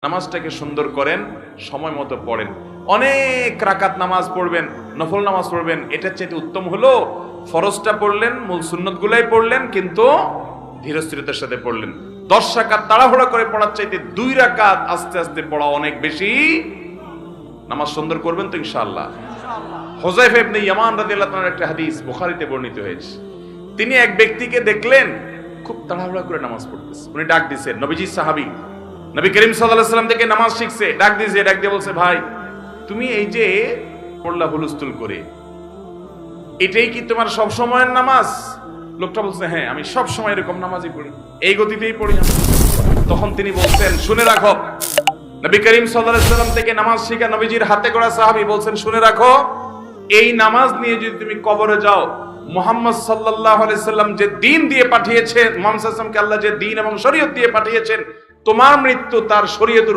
নামাজটাকে সুন্দর করেন, সময় মতো পড়েন। অনেক রাকাত নামাজ পড়বেন, নফল নামাজ পড়বেন, এটার চাইতে উত্তম হলো ফরজটা পড়লেন, মূল সুন্নতগুলাই পড়লেন, কিন্তু ধীরস্থিরতার সাথে পড়লেন। 10 রাকাত তাড়াহুড়া করে পড়ার চাইতে 2 রাকাত আস্তে আস্তে পড়া অনেক বেশি। নামাজ সুন্দর করবেন তো ইনশাআল্লাহ। হুযায়ফা ইবনে ইয়ামান রাদিয়াল্লাহু তাআলার একটা হাদিস বুখারীতে বর্ণিত হয়েছে। তিনি এক ব্যক্তিকে দেখলেন খুব তাড়াহুড়া করে নামাজ পড়তেছে। উনি ডাক দিয়েছেন, নবীজির সাহাবী, নবী করিম সাল্লাল্লাহু আলাইহি সাল্লাম থেকে নামাজ শিখছে, ডাক দিয়ে বলছে, ভাই তুমি এই যে পড়লা হুলস্থুল করে, এটাই কি তোমার সব সময়ের নামাজ? লোকটা বলছে, হ্যাঁ আমি সব সময় এরকম নামাজই পড়ি, এই গতিতেই পড়ি আমি। তখন তিনি বলছেন, শুনে রাখো, নবী করিম সাল্লাল্লাহু আলাইহি সাল্লাম থেকে নামাজ শিখা নবীজির হাতে গড়া সাহাবী বলছেন, শুনে রাখো, এই নামাজ নিয়ে যদি তুমি কবরে যাও, মুহাম্মদ সাল্লাল্লাহু আলাইহি সাল্লাম যে দ্বীন দিয়ে পাঠিয়েছেন, মুহাম্মদ সাল্লাল্লাহু আলাইহি সাল্লামকে আল্লাহ যে দ্বীন এবং শরীয়ত দিয়ে পাঠিয়েছেন, তোমার মৃত্যু তার শরীয়তের